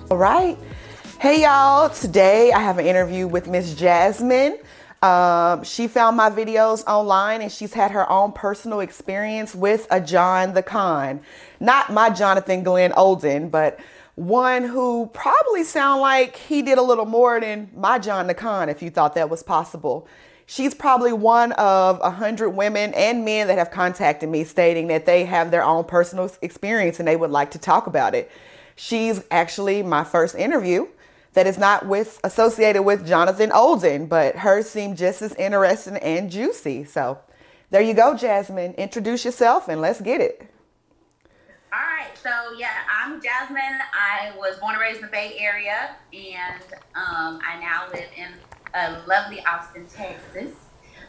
All right. Hey y'all, today I have an interview with Miss Jasmine. She found my videos online and she's had her own personal experience with a John the Con. Not my Jonathan Glenn Olden, but one who probably sound like he did a little more than my John the Con, if you thought that was possible. She's probably one of 100 women and men that have contacted me stating that they have their own personal experience and they would like to talk about it. She's actually my first interview that is not associated with Jonathan Olden, but hers seemed just as interesting and juicy. So there you go, Jasmine. Introduce yourself and let's get it. All right, so yeah, I'm Jasmine. I was born and raised in the Bay Area, and I now live in lovely Austin, Texas.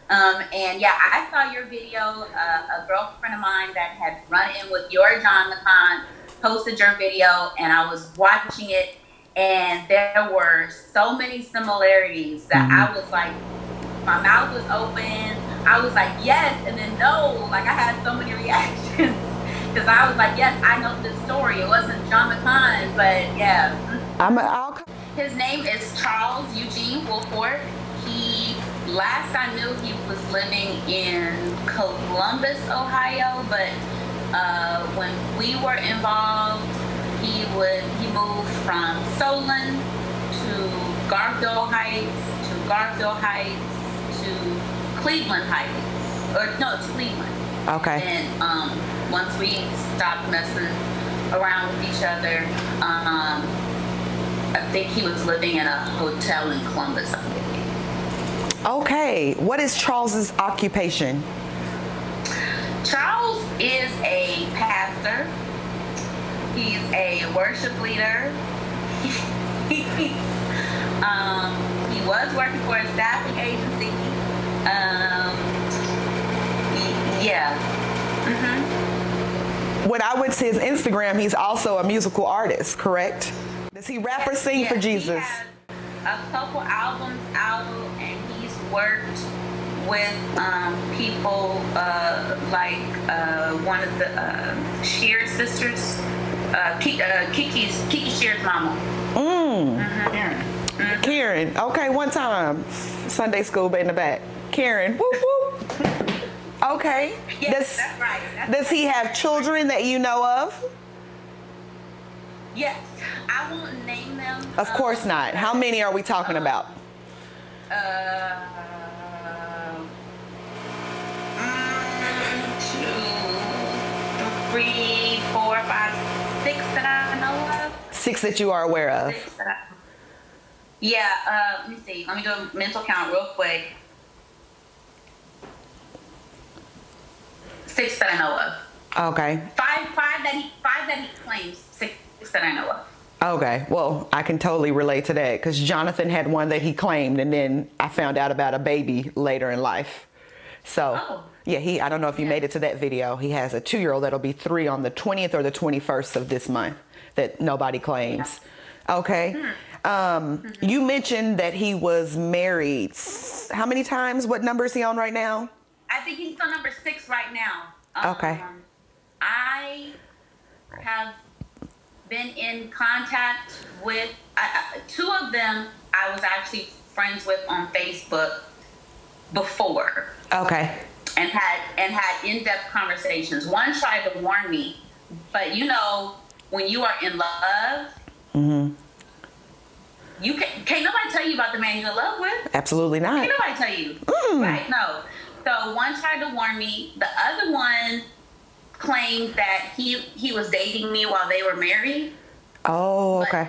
And yeah, I saw your video. A girlfriend of mine that had run in with your John McCon posted your video, and I was watching it, and there were so many similarities that I was like, my mouth was open. I was like, yes, and then no. Like I had so many reactions because I was like, yes, I know this story. It wasn't John McCon, but yeah. His name is Charles Eugene Wolford. Last I knew, he was living in Columbus, Ohio, but when we were involved, he moved from Solon to Garfield Heights to Cleveland Heights, to Cleveland. Okay. And once we stopped messing around with each other, I think he was living in a hotel in Columbus. Okay. What is Charles's occupation? Charles is a pastor. He's a worship leader. He was working for a staffing agency. Yeah. When I went to his Instagram, he's also a musical artist, correct? Does he rap or sing for Jesus? He has a couple albums out, and he's worked with people like one of the Shears sisters, Kiki Shears' mama. Karen. Okay, one time. Sunday school in the back. Karen. Whoop, whoop. Okay. Yes, that's right. Does he have children that you know of? Yes. I won't name them. Of course not. How many are we talking about? 2, 3, 4, 5, 6 that I know of. 6 that you are aware of. Yeah, let me see. Let me do a mental count real quick. 6 that I know of. Okay. Five that he claims. 6 that I know of. Okay. Well, I can totally relate to that because Jonathan had one that he claimed, and then I found out about a baby later in life. So, yeah, I don't know if you made it to that video. He has a 2-year-old that'll be 3 on the 20th or the 21st of this month that nobody claims. Okay. You mentioned that he was married. How many times? What number is he on right now? I think he's on number 6 right now. Okay. I have been in contact with 2 of them. I was actually friends with on Facebook before. Okay. And had in-depth conversations. One tried to warn me, but you know, when you are in love, you can't nobody tell you about the man you're in love with. Absolutely not. Can't nobody tell you. Right? No. So one tried to warn me. The other one claimed that he was dating me while they were married. Oh, okay.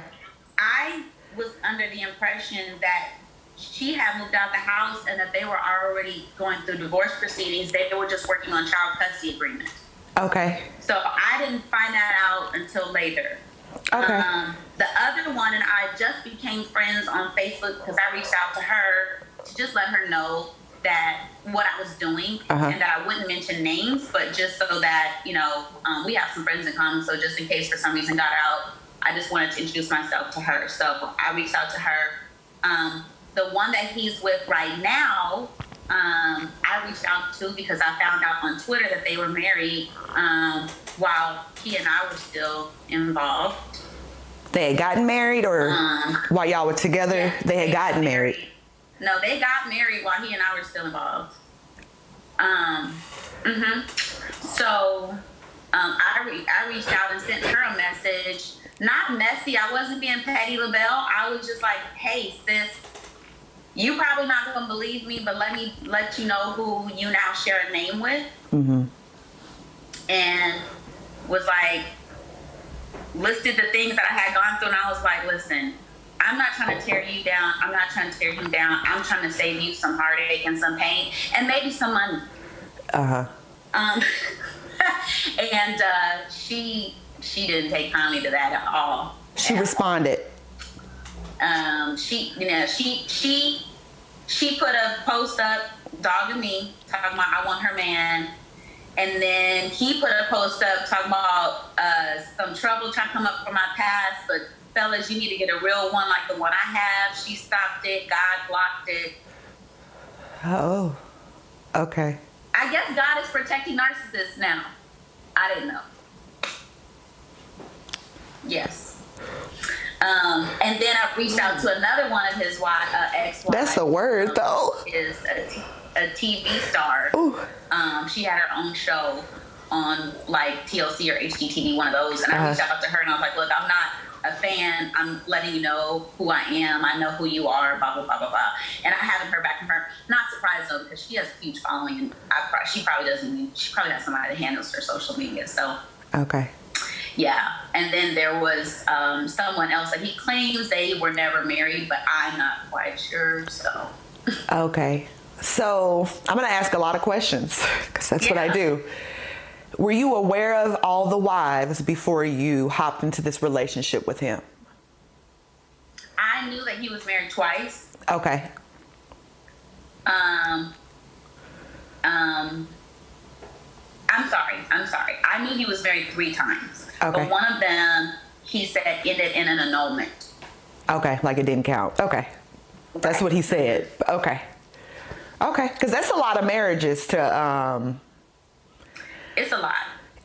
I was under the impression that she had moved out the house and that they were already going through divorce proceedings. They were just working on child custody agreements. Okay. So I didn't find that out until later. Okay. The other one and I just became friends on Facebook because I reached out to her to just let her know that what I was doing and that I wouldn't mention names, but just so that, you know, we have some friends in common. So just in case for some reason got out, I just wanted to introduce myself to her. So I reached out to her. The one that he's with right now, I reached out to because I found out on Twitter that they were married while he and I were still involved. They had gotten married, or while y'all were together, Yeah, they had gotten married? No, they got married while he and I were still involved. So I reached out and sent her a message. Not messy. I wasn't being Patty LaBelle. I was just like, hey, sis, you probably not going to believe me, but let me let you know who you now share a name with. And was like, listed the things that I had gone through, and I was like, listen, I'm not trying to tear you down. I'm not trying to tear you down. I'm trying to save you some heartache and some pain and maybe some money. And she didn't take kindly to that at all. She responded. She put a post up dogging me, talking about I want her man. And then he put a post up talking about some trouble trying to come up from my past, but fellas, you need to get a real one like the one I have. She stopped it. God blocked it. Oh, okay. I guess God is protecting narcissists now. I didn't know. Yes. And then I reached out to another one of his ex-wives. That's a word, though. Is a TV star. She had her own show on like TLC or HGTV, one of those. And I reached out to her and I was like, look, I'm not a fan. I'm letting you know who I am. I know who you are, blah, blah, blah, blah, blah. And I haven't heard back from her. Not surprised though, because she has a huge following and she probably has somebody that handles her social media. So. Okay. Yeah. And then there was someone else that he claims they were never married, but I'm not quite sure. So. Okay. So I'm going to ask a lot of questions because that's what I do. Were you aware of all the wives before you hopped into this relationship with him? I knew that he was married twice. Okay. I'm sorry. I knew he was married 3 times. Okay. But one of them, he said, ended in an annulment. Okay, like it didn't count. Okay. That's what he said. Okay. Okay, because that's a lot of marriages to... It's a lot.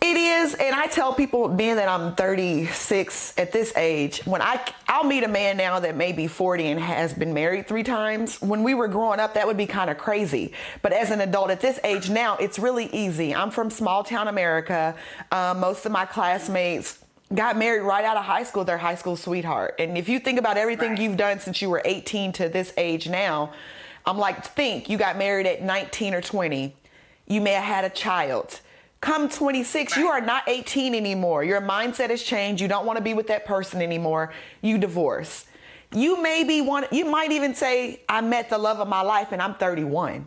It is, and I tell people, being that I'm 36 at this age, when I'll meet a man now that may be 40 and has been married 3 times. When we were growing up, that would be kind of crazy. But as an adult at this age now, it's really easy. I'm from small town America. Most of my classmates got married right out of high school, their high school sweetheart. And if you think about everything you've done since you were 18 to this age now, I'm like, think you got married at 19 or 20. You may have had a child. Come 26, you are not 18 anymore. Your mindset has changed. You don't want to be with that person anymore. You divorce. You might even say, I met the love of my life and I'm 31,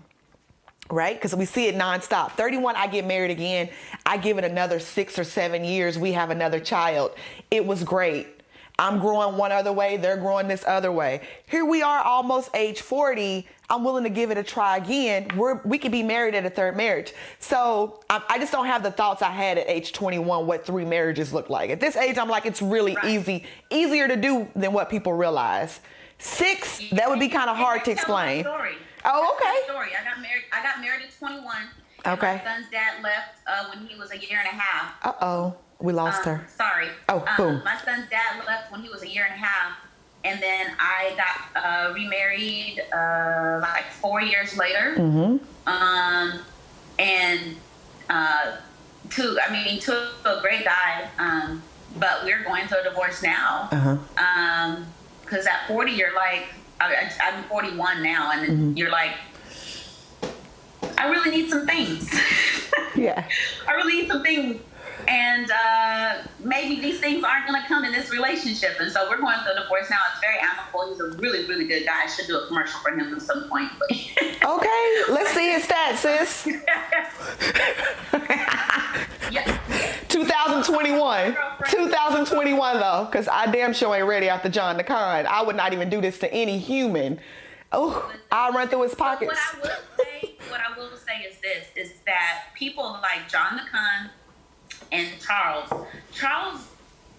right? Because we see it nonstop. 31, I get married again. I give it another 6 or 7 years. We have another child. It was great. I'm growing one other way. They're growing this other way. Here we are, almost age 40. I'm willing to give it a try again. We could be married at a 3rd marriage. So I just don't have the thoughts I had at age 21, what 3 marriages look like. At this age, I'm like, it's really easier to do than what people realize. 6, that would be kind of hard to explain. Oh, okay. Story. I got married at 21. Okay. My son's dad left when he was a year and a half. Uh-oh. We lost her. Sorry. Oh, boom. My son's dad left when he was a year and a half. And then I got remarried like 4 years later. To a great guy. But we're going through a divorce now. Because at 40, you're like, I'm 41 now. And then you're like, I really need some things. Yeah. I really need some things. And maybe these things aren't going to come in this relationship. And so we're going through a divorce now. It's very amicable. He's a really, really good guy. I should do a commercial for him at some point. Okay, let's see his stats, sis. 2021. 2021, though, because I damn sure ain't ready after John the Con. I would not even do this to any human. Oh, I'll run through his pockets. What I will say is this, is that people like John the Con and Charles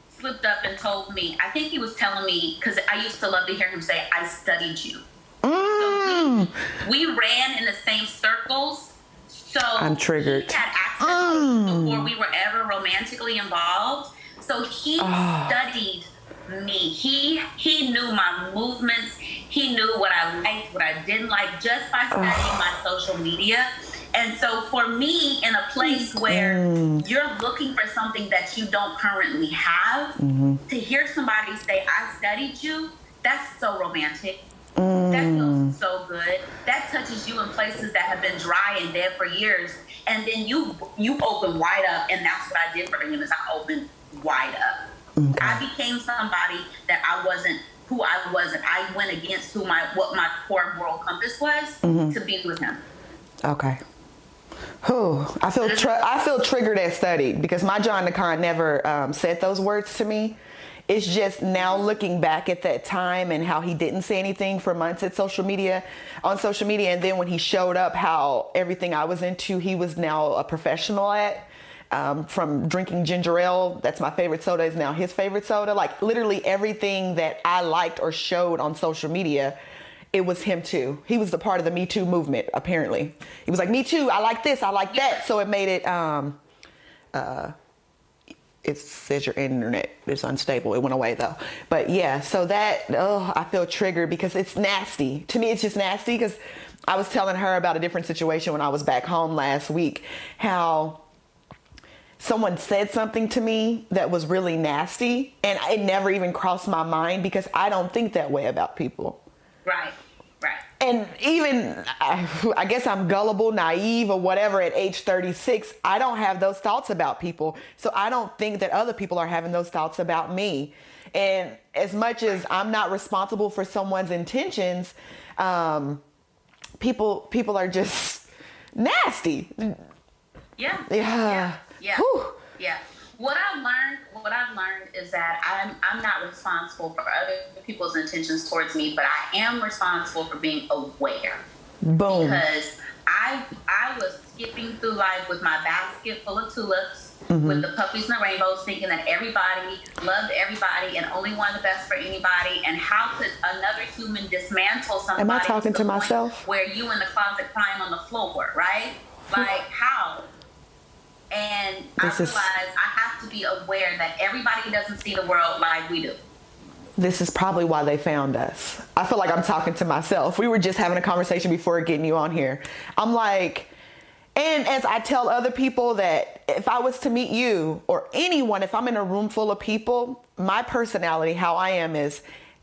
slipped up and told me, I think he was telling me, because I used to love to hear him say, I studied you. So we ran in the same circles. So I'm triggered. He had access before we were ever romantically involved. So he studied me. He knew my movements. He knew what I liked, what I didn't like, just by studying my social media. And so for me, in a place where you're looking for something that you don't currently have, to hear somebody say, I studied you, that's so romantic. That feels so good. That touches you in places that have been dry and dead for years. And then you open wide up, and that's what I did for him, is I opened wide up. Okay. I became somebody that I wasn't, who I wasn't. I went against what my core moral compass was to be with him. Okay. Whew. I feel triggered at studied, because my John the Con never said those words to me. It's just now looking back at that time and how he didn't say anything for months on social media. And then when he showed up, how everything I was into, he was now a professional at. From drinking ginger ale, that's my favorite soda, is now his favorite soda. Like literally everything that I liked or showed on social media, it was him too. He was the part of the Me Too movement, apparently. He was like, me too, I like this, I like that. So it made it, it says your internet is unstable. It went away though. But yeah, so that, I feel triggered because it's nasty. To me, it's just nasty, because I was telling her about a different situation when I was back home last week, how someone said something to me that was really nasty, and it never even crossed my mind because I don't think that way about people. Right. And even, I guess I'm gullible, naive, or whatever at age 36. I don't have those thoughts about people. So I don't think that other people are having those thoughts about me. And as much as I'm not responsible for someone's intentions, people are just nasty. Yeah. Whew. Yeah. What I've learned is that I'm not responsible for other people's intentions towards me, but I am responsible for being aware. Boom. Because I was skipping through life with my basket full of tulips, with the puppies and the rainbows, thinking that everybody loved everybody and only wanted the best for anybody. And how could another human dismantle somebody? Am I talking to myself? Where you in the closet crying on the floor, right? Like how? And I realized I have to be aware that everybody doesn't see the world like we do. This is probably why they found us. I feel like I'm talking to myself. We were just having a conversation before getting you on here. I'm like, and as I tell other people that if I was to meet you or anyone, if I'm in a room full of people, my personality, how I am, is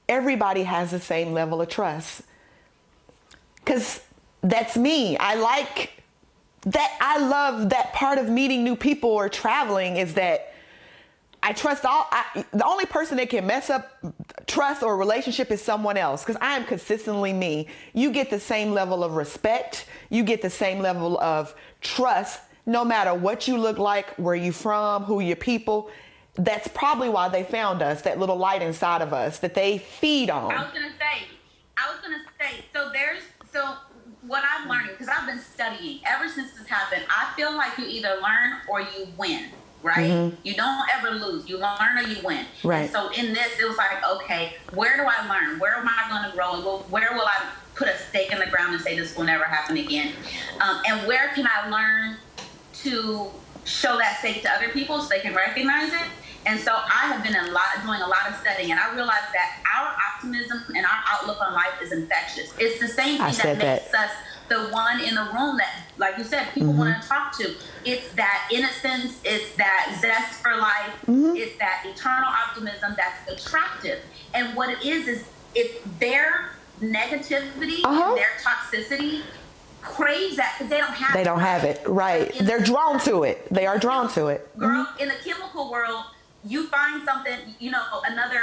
everybody has the same level of trust. Because that's me. I love that part of meeting new people or traveling, is that I trust the only person that can mess up trust or relationship is someone else, because I am consistently me. You get the same level of respect. You get the same level of trust, no matter what you look like, where you from, who your people. That's probably why they found us, that little light inside of us that they feed on. I was gonna say, so what I'm learning, because I've been studying ever since this happened, I feel like you either learn or you win, right? You don't ever lose. You learn or you win. Right. And so in this, it was like, okay, where do I learn? Where am I going to grow? And where will I put a stake in the ground and say this will never happen again? And where can I learn to show that stake to other people so they can recognize it? And so I have been doing a lot of studying, and I realized that our optimism and our outlook on life is infectious. It's the same thing that makes us the one in the room that, like you said, people want to talk to. It's that innocence, it's that zest for life, it's that eternal optimism that's attractive. And what it is it's their negativity and their toxicity craves that, because they don't have it. They don't have it, right. They're drawn to it. They are drawn to it. Girl, in the chemical world, you find something, another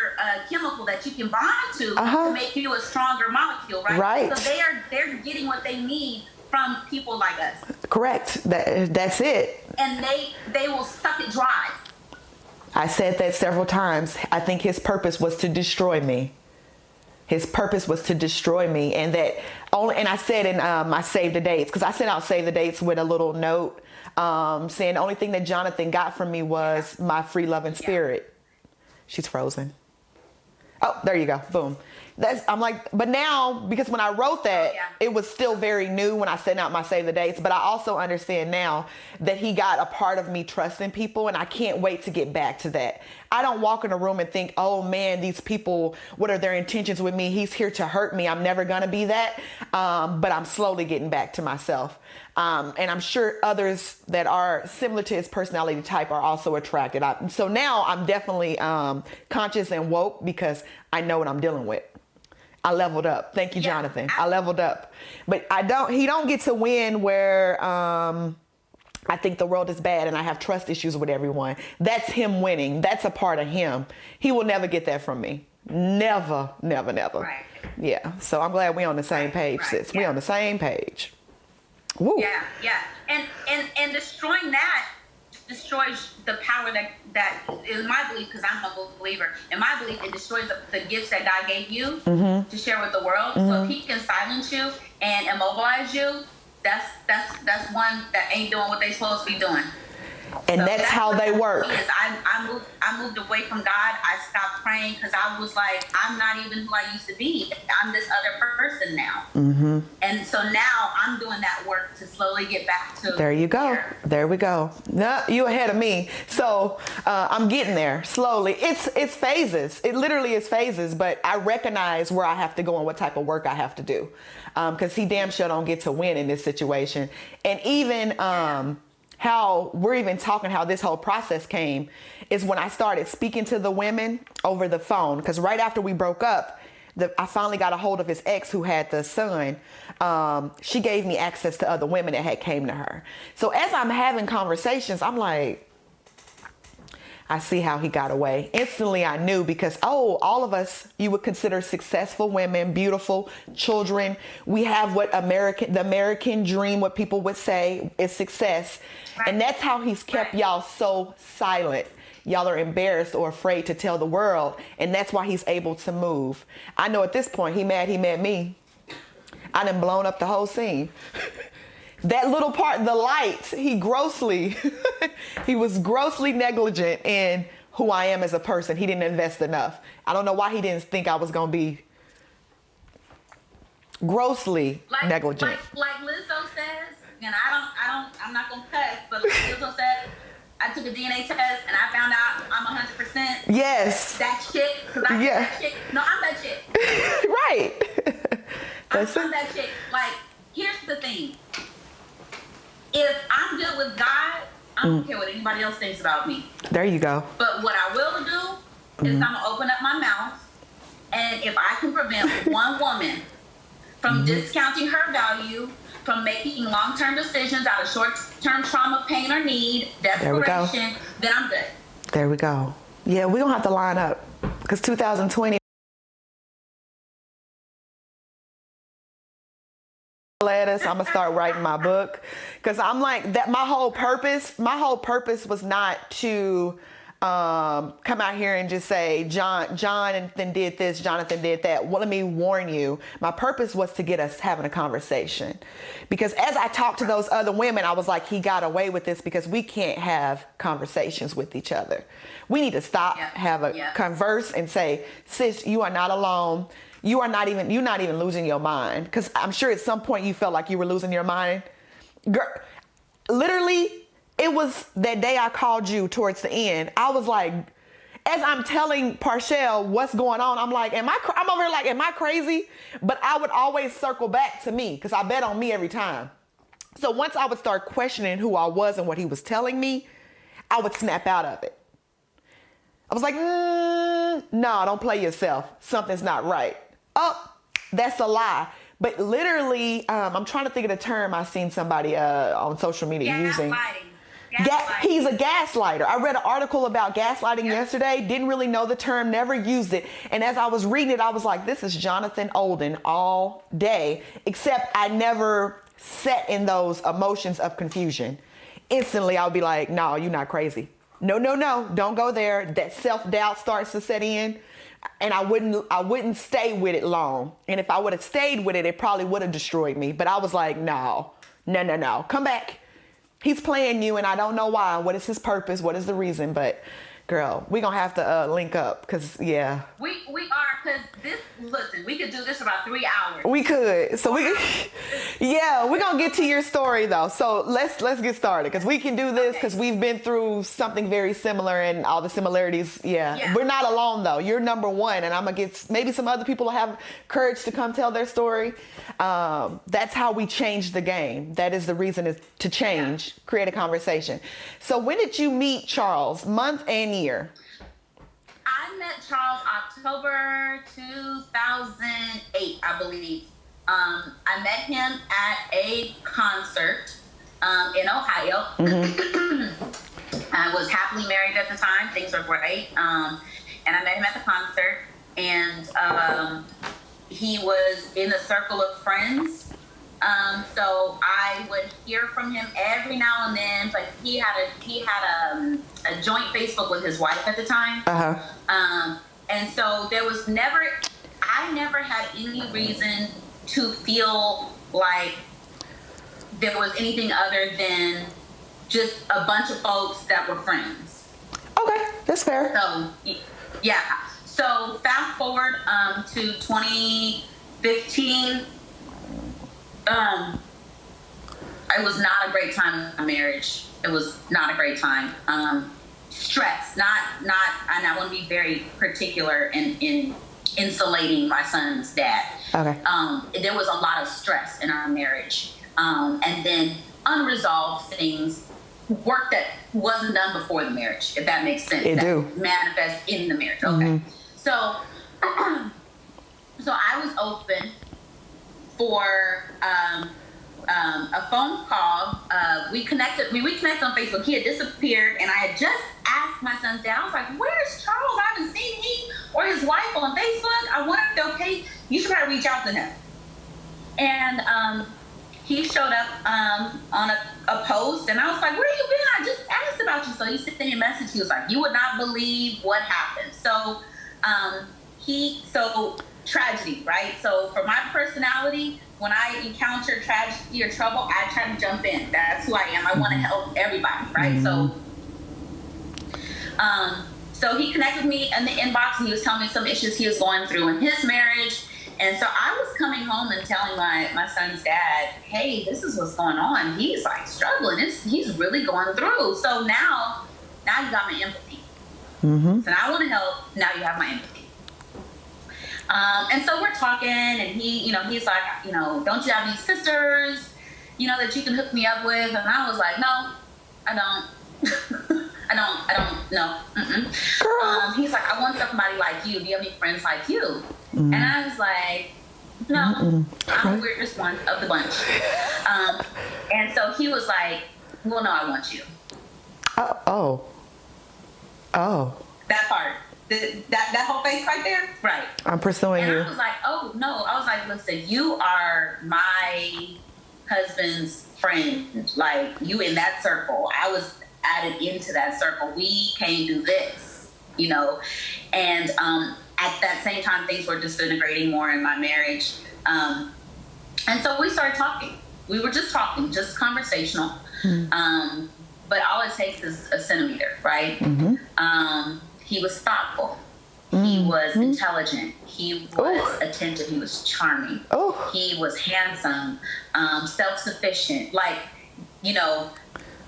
chemical that you can bond to make you a stronger molecule, right? Right. So they're getting what they need from people like us. Correct. That's it. And they will suck it dry. I said that several times. I think his purpose was to destroy me. His purpose was to destroy me, and I said in my save the dates, because I sent out save the dates with a little note saying the only thing that Jonathan got from me was my free love and spirit. She's frozen. Oh, there you go. Boom. I'm like, but now, because when I wrote that, it was still very new when I sent out my save the dates. But I also understand now that he got a part of me trusting people, and I can't wait to get back to that. I don't walk in a room and think, oh man, these people, what are their intentions with me? He's here to hurt me. I'm never going to be that. But I'm slowly getting back to myself. And I'm sure others that are similar to his personality type are also attracted. So now I'm definitely conscious and woke because I know what I'm dealing with. I leveled up. Thank you, Jonathan. I leveled up. But he don't get to win where I think the world is bad and I have trust issues with everyone. That's him winning. That's a part of him. He will never get that from me. Never, never, never. Right. Yeah. So I'm glad we're on the same page, sis. We're on the same page. Woo. Yeah, yeah. And destroying that destroys the power that is my belief, because I'm a believer. In my belief, it destroys the gifts that God gave you to share with the world. So if he can silence you and immobilize you, that's one that ain't doing what they supposed to be doing. And so that's how they work. I moved away from God. I stopped praying because I was like, I'm not even who I used to be. I'm this other person now. And so now I'm doing that work to slowly get back to. There you go. There we go. No, you ahead of me. So I'm getting there slowly. It's phases. It literally is phases. But I recognize where I have to go and what type of work I have to do. Because he damn sure don't get to win in this situation. And even how we're even talking, how this whole process came is when I started speaking to the women over the phone. Because right after we broke up, I finally got a hold of his ex who had the son. She gave me access to other women that had came to her. So as I'm having conversations, I'm like, I see how he got away. Instantly I knew, because, all of us you would consider successful women, beautiful children. We have what the American dream, what people would say is success. Right. And that's how he's kept y'all so silent. Y'all are embarrassed or afraid to tell the world. And that's why he's able to move. I know at this point he met me. I done blown up the whole scene. That little part, the light, he was grossly negligent in who I am as a person. He didn't invest enough. I don't know why he didn't think I was going to be grossly negligent. Like Lizzo says, and I'm not going to cuss, but like Lizzo says, I took a DNA test and I found out I'm 100%. Yes. That chick. Because I'm that chick. No, I'm that chick. Right. I'm that chick. Like, here's the thing. If I'm good with God, I don't care what anybody else thinks about me. There you go. But what I will do is I'm going to open up my mouth. And if I can prevent one woman from discounting her value, from making long-term decisions out of short-term trauma, pain, or need, desperation, then I'm good. There we go. Yeah, we don't have to line up. Because 2020. I'm gonna start writing my book, because I'm like that. My whole purpose was not to come out here and just say Jonathan did this, Jonathan did that. Well, let me warn you, my purpose was to get us having a conversation, because as I talked to those other women, I was like, he got away with this because we can't have conversations with each other. We need to stop, have a converse and say, sis, you are not alone. You're not even losing your mind. Because I'm sure at some point you felt like you were losing your mind. Girl, literally, it was that day I called you towards the end. I was like, as I'm telling Parshell what's going on, I'm like, I'm over here like, am I crazy? But I would always circle back to me, because I bet on me every time. So once I would start questioning who I was and what he was telling me, I would snap out of it. I was like, no, don't play yourself. Something's not right. Oh, that's a lie. But literally, I'm trying to think of the term I seen somebody on social media using. He's a gaslighter. I read an article about gaslighting yesterday. Didn't really know the term, never used it. And as I was reading it, I was like, this is Jonathan Olden all day. Except I never sat in those emotions of confusion. Instantly, I'll be like, no, you're not crazy. No, don't go there. That self-doubt starts to set in. And I wouldn't stay with it long. And if I would have stayed with it, it probably would have destroyed me. But I was like, no. Come back. He's playing you, and I don't know why. What is his purpose? What is the reason? But girl, we're going to have to link up, because, We are. because listen, we could do this for about 3 hours. We could. So yeah, we're gonna get to your story though. So let's get started because we can do this because we've been through something very similar and all the similarities. Yeah, we're not alone though. You're number one, and I'm gonna get maybe some other people will have courage to come tell their story. That's how we change the game. That is the reason is to change, create a conversation. So when did you meet Charles? Month and year? I met Charles October 2008, I believe. I met him at a concert in Ohio. I was happily married at the time. Things were great. And I met him at the concert. And he was in the circle of friends. So I would hear from him every now and then. But he had a joint Facebook with his wife at the time. And so I never had any reason to feel like there was anything other than just a bunch of folks that were friends. Okay, that's fair. So, yeah. So fast forward to 2015. It was not a great time in my marriage. It was not a great time. Stress, not, and I want to be very particular in insulating my son's dad. Okay. There was a lot of stress in our marriage. And then unresolved things, work that wasn't done before the marriage, if that makes sense. It do. Manifest in the marriage. Okay. Mm-hmm. So I was open for a phone call. We connected on Facebook. He had disappeared, and I had just asked my son's dad. I was like, "Where's Charles? I haven't seen him or his wife on Facebook. I wonder if they're okay. You should probably reach out to him." And he showed up on a post, and I was like, "Where you been? I just asked about you." So he sent me a message. He was like, "You would not believe what happened." So tragedy, right? So for my personality, when I encounter tragedy or trouble, I try to jump in. That's who I am. I want to help everybody, right? Mm-hmm. So he connected me in the inbox, and he was telling me some issues he was going through in his marriage. And so I was coming home and telling my son's dad, "Hey, this is what's going on. He's like struggling. He's really going through." So now you got my empathy. Mm-hmm. So now I want to help. Now you have my empathy. And so we're talking, and he's like, "Don't you have any sisters, that you can hook me up with?" And I was like, "No, I don't." I don't know. He's like, "I want somebody like you. Do you have any friends like you?" And I was like, "No, I'm the weirdest one of the bunch." And so he was like, "Well, no, I want you." Oh. That part. That whole face right there? Right. I'm pursuing you. And I was like, "Oh, no." I was like, "Listen, you are my husband's friend. Like, you in that circle. I was added into that circle. We can't do this, And at that same time, things were disintegrating more in my marriage. And so we started talking. We were just talking, just conversational. But all it takes is a centimeter, right? Mm-hmm. He was thoughtful. He was intelligent. He was attentive. He was charming. He was handsome, self-sufficient. Like,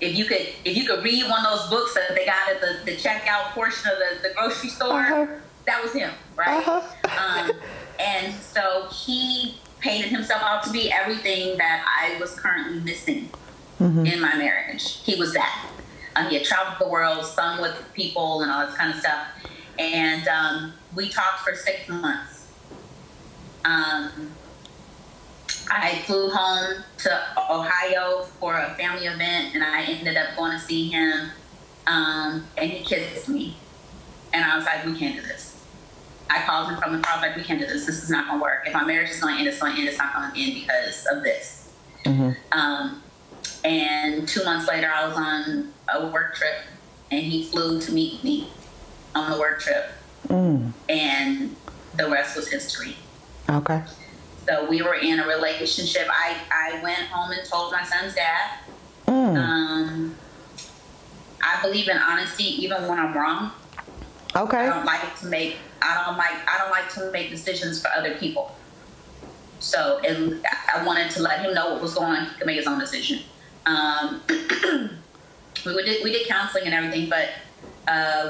if you could read one of those books that they got at the checkout portion of the grocery store, that was him, right? And so he painted himself out to be everything that I was currently missing in my marriage. He was that. He had traveled the world, sung with people, and all this kind of stuff. And we talked for 6 months. I flew home to Ohio for a family event, and I ended up going to see him. And he kissed me. And I was like, "We can't do this." I called him from the car. I was like, "We can't do this. This is not going to work. If my marriage is going to end, it's going to end. It's not going to end because of this." And 2 months later, I was on a work trip, and he flew to meet me on the work trip. And the rest was history. Okay. So we were in a relationship. I went home and told my son's dad. I believe in honesty, even when I'm wrong. Okay. I don't like to make decisions for other people. So I wanted to let him know what was going on. He could make his own decision. We did counseling and everything, but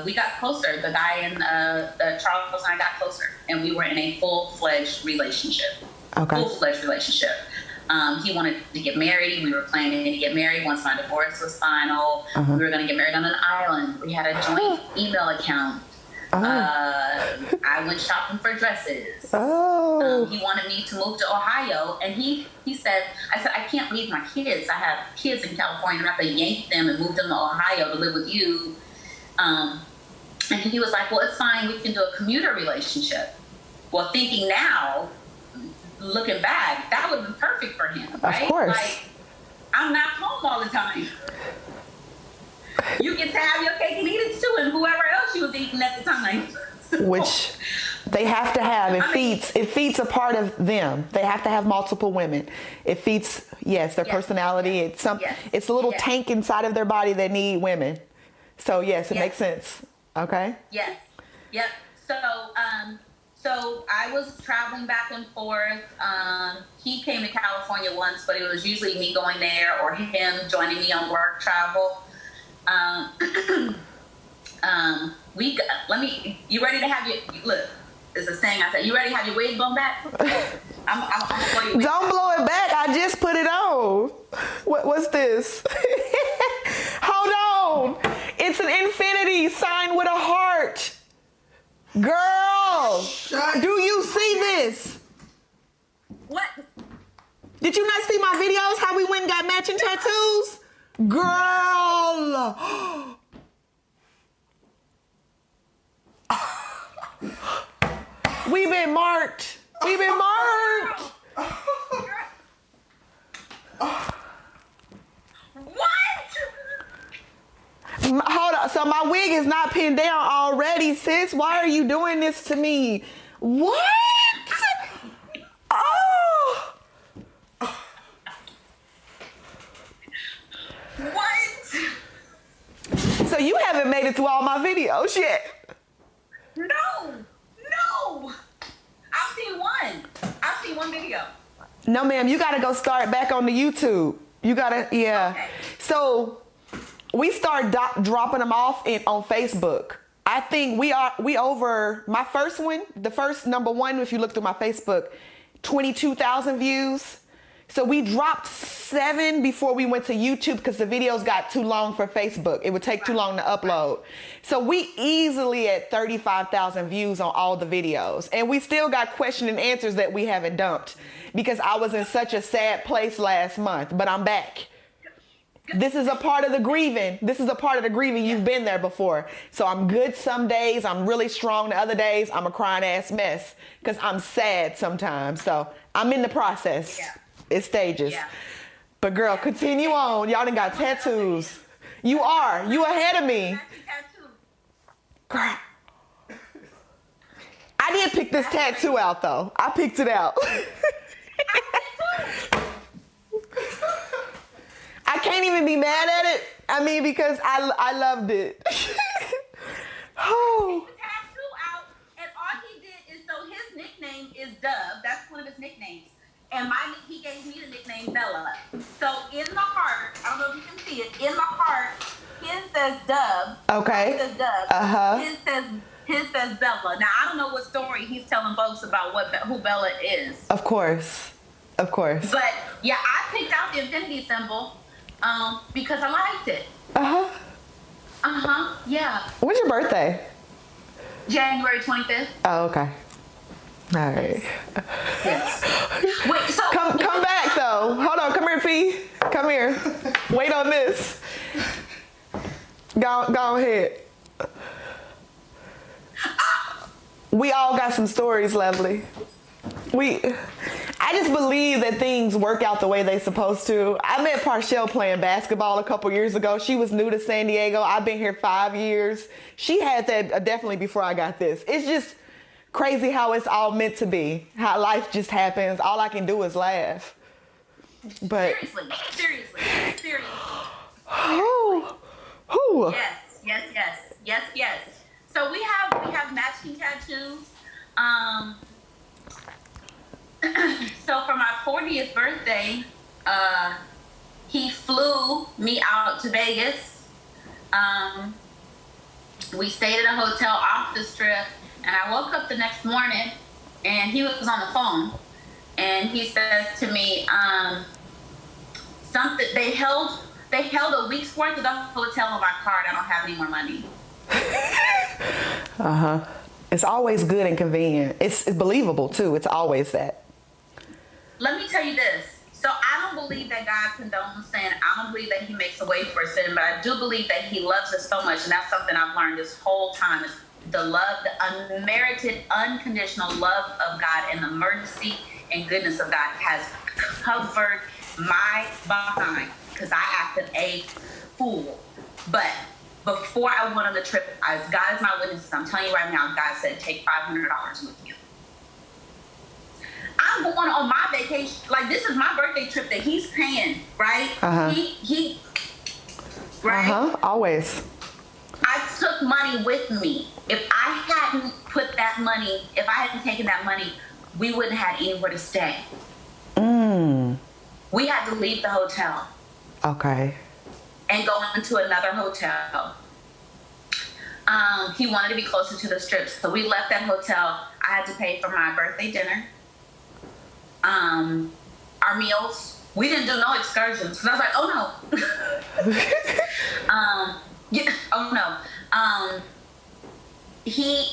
we got closer. The guy and Charles and I got closer, and we were in a full-fledged relationship. Okay. Full-fledged relationship. He wanted to get married. We were planning to get married once my divorce was final. We were going to get married on an island. We had a joint email account. I went shopping for dresses. He wanted me to move to Ohio, and I said, I can't leave my kids. I have kids in California. I'm not going to yank them and move them to Ohio to live with you. And he was like, well, it's fine. We can do a commuter relationship. Well, thinking now, looking back, that would have been perfect for him, right? Of course. Like, I'm not home all the time. You get to have your cake and eat it too, and whoever else you was eating at the time. Which they have to have. It feeds a part of them. They have to have multiple women. It feeds, their personality. It's it's a little tank inside of their body that need women. So yes, it makes sense. Okay. Yes. Yep. So I was traveling back and forth. He came to California once, but it was usually me going there or him joining me on work travel. You ready to have your, look, it's a saying I said, you ready to have your wig blown back? I'm blow your wig Don't blow it back. I just put it on. What's this? Hold on. It's an infinity sign with a heart. Girl, do you see this? What? Did you not see my videos? How we went and got matching tattoos? Girl. We've been marked. We've been marked. What? Hold on. So my wig is not pinned down already, sis. Why are you doing this to me? What? Oh. What? So you haven't made it through all my videos yet. No. I've seen one video. No, ma'am. You got to go start back on the YouTube. You got to, Okay. So we start dropping them off on Facebook. I think we over my first one, the first number one, if you look through my Facebook, 22,000 views. So we dropped 7 before we went to YouTube because the videos got too long for Facebook. It would take too long to upload. So we easily at 35,000 views on all the videos. And we still got question and answers that we haven't dumped because I was in such a sad place last month, but I'm back. This is a part of the grieving. You've been there before. So I'm good some days. I'm really strong the other days. I'm a crying ass mess because I'm sad sometimes. So I'm in the process. Yeah. It's stages. Yeah. But girl, continue on. Y'all done got tattoos. You ahead of me. Girl. I did pick this tattoo out though. I picked it out. I can't even be mad at it. I mean, because I loved it. Oh. He picked the tattoo out, and all he did is, so his nickname is Dub. That's one of his nicknames. And he gave me the nickname Bella. So in the heart, I don't know if you can see it, in the heart, his says Dub. Okay. His says Dub. His says Bella. Now, I don't know what story he's telling folks about who Bella is. Of course. But, yeah, I picked out the infinity symbol because I liked it. Yeah. When's your birthday? January 25th. Oh, okay. All right. Yes. Wait, so come back though. Hold on, come here, P. Come here. Wait on this. Go ahead. We all got some stories, Lovely. I just believe that things work out the way they're supposed to. I met Parshell playing basketball a couple years ago. She was new to San Diego. I've been here 5 years. She had that definitely before I got this. It's just crazy how it's all meant to be. How life just happens. All I can do is laugh. But seriously. Oh. Yes. So we have matching tattoos. Um, so for my 40th birthday, he flew me out to Vegas. We stayed at a hotel off the strip, and I woke up the next morning, and he was on the phone, and he says to me, something they held a week's worth of the hotel on my card. I don't have any more money. It's always good and convenient. It's believable too. It's always that. Let me tell you this. So I don't believe that God condones sin. I don't believe that he makes a way for sin, but I do believe that he loves us so much, and that's something I've learned this whole time, is the love, the unmerited, unconditional love of God and the mercy and goodness of God has covered my behind, because I acted a fool. But before I went on the trip, as God is my witness, I'm telling you right now, God said, take $500 with you. I'm going on my vacation. Like, this is my birthday trip that he's paying, right? He right? Always. I took money with me. If I hadn't put that money, if I hadn't taken that money, we wouldn't have anywhere to stay. We had to leave the hotel. Okay. And go into another hotel. He wanted to be closer to the strip, so we left that hotel. I had to pay for my birthday dinner. Our meals. We didn't do no excursions. And I was like, oh no. Oh no. He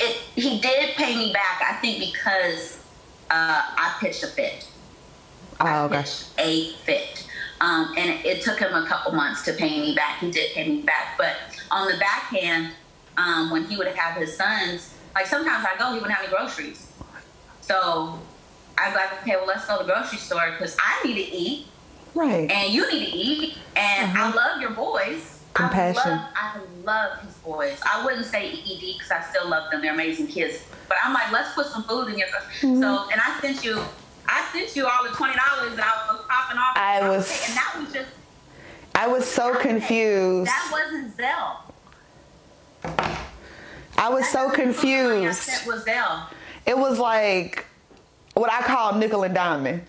did pay me back, I think, because I pitched a fit. I pitched a fit. And it took him a couple months to pay me back. He did pay me back. But on the backhand, when he would have his sons, like sometimes I go, he wouldn't have any groceries. So I'd be like, okay, well, let's go to the grocery store because I need to eat. Right. And you need to eat. And I love your boys. Compassion. I love his boys. I wouldn't say ED because I still love them. They're amazing kids. But I'm like, let's put some food in your. So, and I sent you all the $20 that I was popping off. And that was just. I was so confused. That wasn't Zelle. I was so confused. I sent was Zelle. It was like what I call nickel and diamond.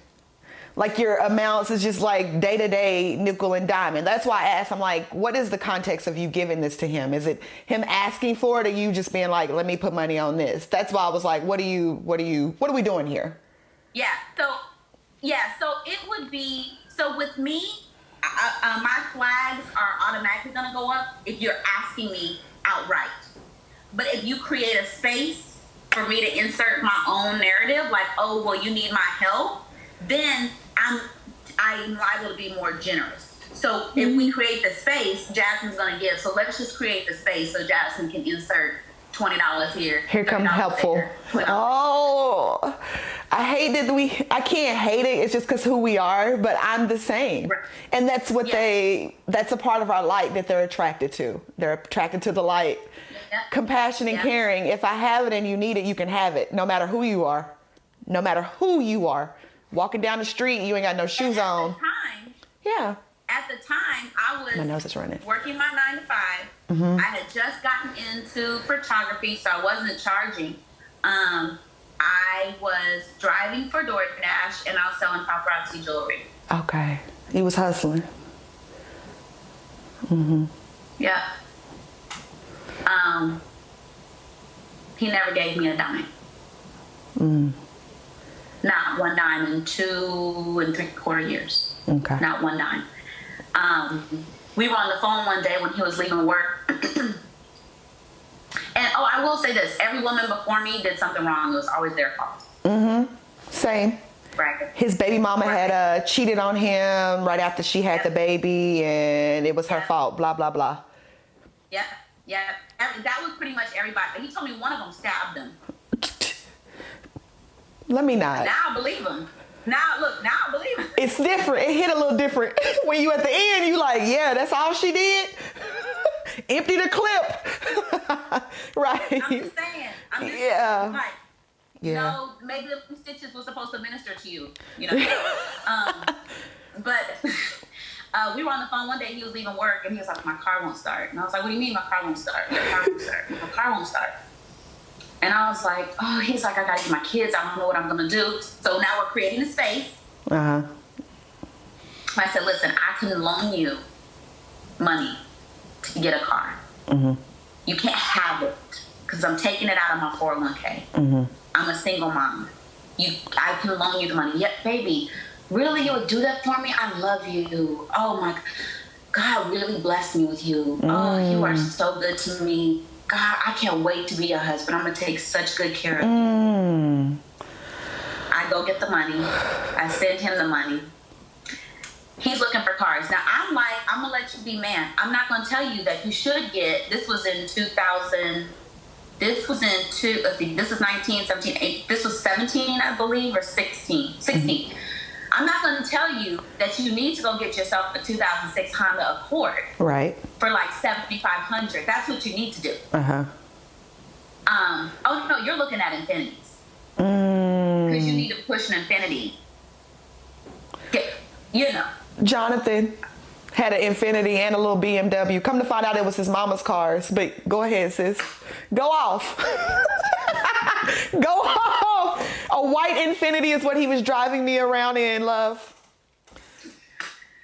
Like your amounts is just like day-to-day nickel and diamond. That's why I asked, I'm like, what is the context of you giving this to him? Is it him asking for it or you just being like, let me put money on this? That's why I was like, what are we doing here? Yeah. So it would be, so with me, my flags are automatically going to go up if you're asking me outright. But if you create a space for me to insert my own narrative, like, oh, well, you need my help, then I'm liable to be more generous. So if we create the space, Jasmine's going to give. So let's just create the space so Jasmine can insert $20 here. Here comes helpful. Oh, I hate that I can't hate it. It's just because who we are, but I'm the same. Right. And that's what that's a part of our light that they're attracted to. They're attracted to the light. Yep. Compassion and caring. If I have it and you need it, you can have it. No matter who you are. No matter who you are. Walking down the street, you ain't got no shoes on. At the time, yeah. At the time, I was my nose is running. Working my 9 to 5. Mm-hmm. I had just gotten into photography, so I wasn't charging. I was driving for DoorDash, and I was selling paparazzi jewelry. Okay. He was hustling. Mm-hmm. Yeah. He never gave me a dime. Not one dime in 2 3/4 years. Okay. Not one dime. We were on the phone one day when he was leaving work. And I will say this: every woman before me did something wrong. It was always their fault. Mm-hmm. Same. Right. His baby mama had cheated on him right after she had the baby, and it was her fault. Blah blah blah. Yep. Yeah. That was pretty much everybody. He told me one of them stabbed him. Let me not. Now I believe him. Now I believe him. It's different. It hit a little different. When you at the end, you like, yeah, that's all she did. Empty the clip. Right. I'm just saying. Like, yeah. Maybe the stitches were supposed to minister to you. But We were on the phone one day. He was leaving work, and he was like, "My car won't start." And I was like, "What do you mean my car won't start? My car won't start. My car won't start." And I was like, "Oh," he's like, "I gotta get my kids. I don't know what I'm gonna do." So now we're creating a space. I said, "Listen, I can loan you money to get a car. You can't have it because I'm taking it out of my 401k. I'm a single mom. I can loan you the money." "Yep, baby. Really, you would do that for me? I love you. Oh my God, really blessed me with you. Oh, you are so good to me. God, I can't wait to be your husband. I'm gonna take such good care of you." I go get the money. I send him the money. He's looking for cars. Now I'm like, I'm gonna let you be man. I'm not gonna tell you that you should get. This was in 2000. This was in let's see. This is 19, 17, 8. This was 17, I believe, or 16. 16. I'm not going to tell you that you need to go get yourself a 2006 Honda Accord. Right. For like $7,500. That's what you need to do. Oh no, you're looking at Infinities. Because you need to push an Infinity. You know. Jonathan had an Infinity and a little BMW. Come to find out it was his mama's cars. But go ahead, sis. Go off. Go off. A white Infinity is what he was driving me around in, love.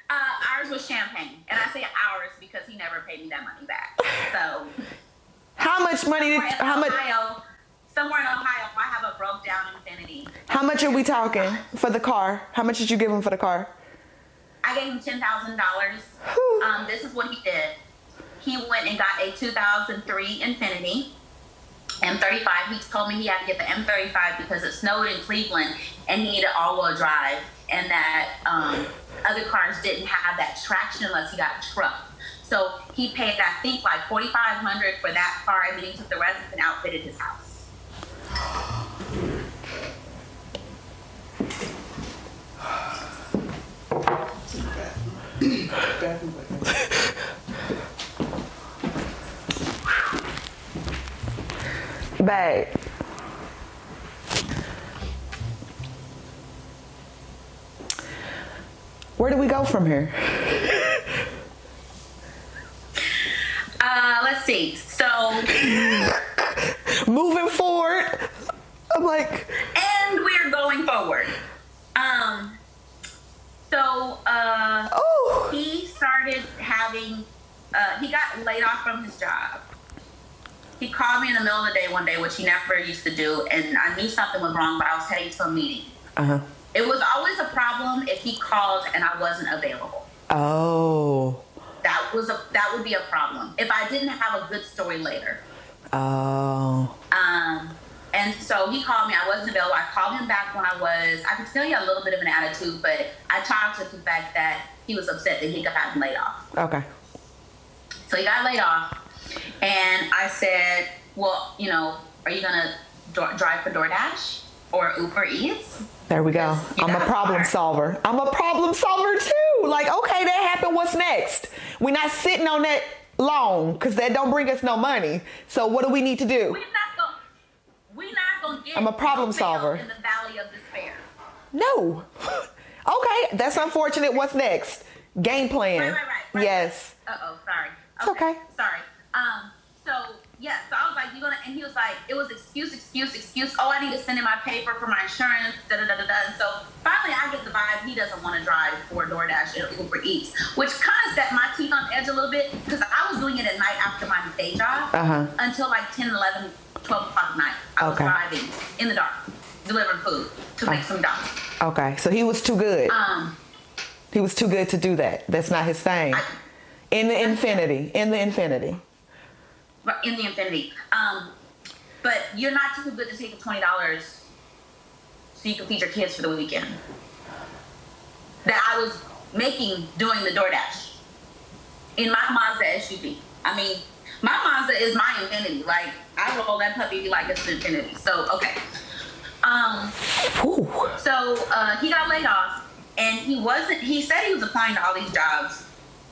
Ours was champagne. And I say ours because he never paid me that money back. So. How much money did, somewhere in Ohio, I have a broke down Infinity. How much are we talking for the car? How much did you give him for the car? I gave him $10,000. This is what he did. He went and got a 2003 Infinity M35. He told me he had to get the M35 because it snowed in Cleveland and he needed all-wheel drive, and that other cars didn't have that traction unless he got a truck. So he paid, I think, like $4,500 for that car, and then he took the rest and outfitted his house. Babe. Where do we go from here? Let's see. So moving forward, I'm like, and we're going forward. He started having, he got laid off from his job. He called me in the middle of the day one day, which he never used to do, and I knew something was wrong, but I was heading to a meeting. It was always a problem if he called and I wasn't available. Oh. That would be a problem if I didn't have a good story later. Oh. And so he called me. I wasn't available. I called him back when I could tell you a little bit of an attitude, but I talked to the fact that he was upset that he got gotten laid off. Okay. So he got laid off, and I said, well, you know, are you going to drive for DoorDash or Uber Eats? There we go. I'm a problem solver. I'm a problem solver too. Like, okay, that happened. What's next? We're not sitting on that long because that don't bring us no money. So what do we need to do? We're not going to get. I'm a problem solver. In the valley of despair. No. Okay, that's unfortunate. What's next? Game plan. Right. Yes. Sorry. It's okay. Sorry. So I was like, you gonna? And he was like, it was excuse. Oh, I need to send in my paper for my insurance. And so finally, I get the vibe he doesn't want to drive for DoorDash and Uber Eats, which kind of set my teeth on edge a little bit because I was doing it at night after my day job until like 10, 11, 12 o'clock at night. I was driving in the dark, delivering food to make some dollars. Okay, so he was too good. He was too good to do that. That's not his thing. In the Infinity. But you're not too good to take the $20 so you can feed your kids for the weekend. That I was making doing the DoorDash in my Mazda SUV. I mean, my Mazda is my Infinity. Like, I roll that puppy like it's an Infinity. So, okay. He got laid off, and he said he was applying to all these jobs,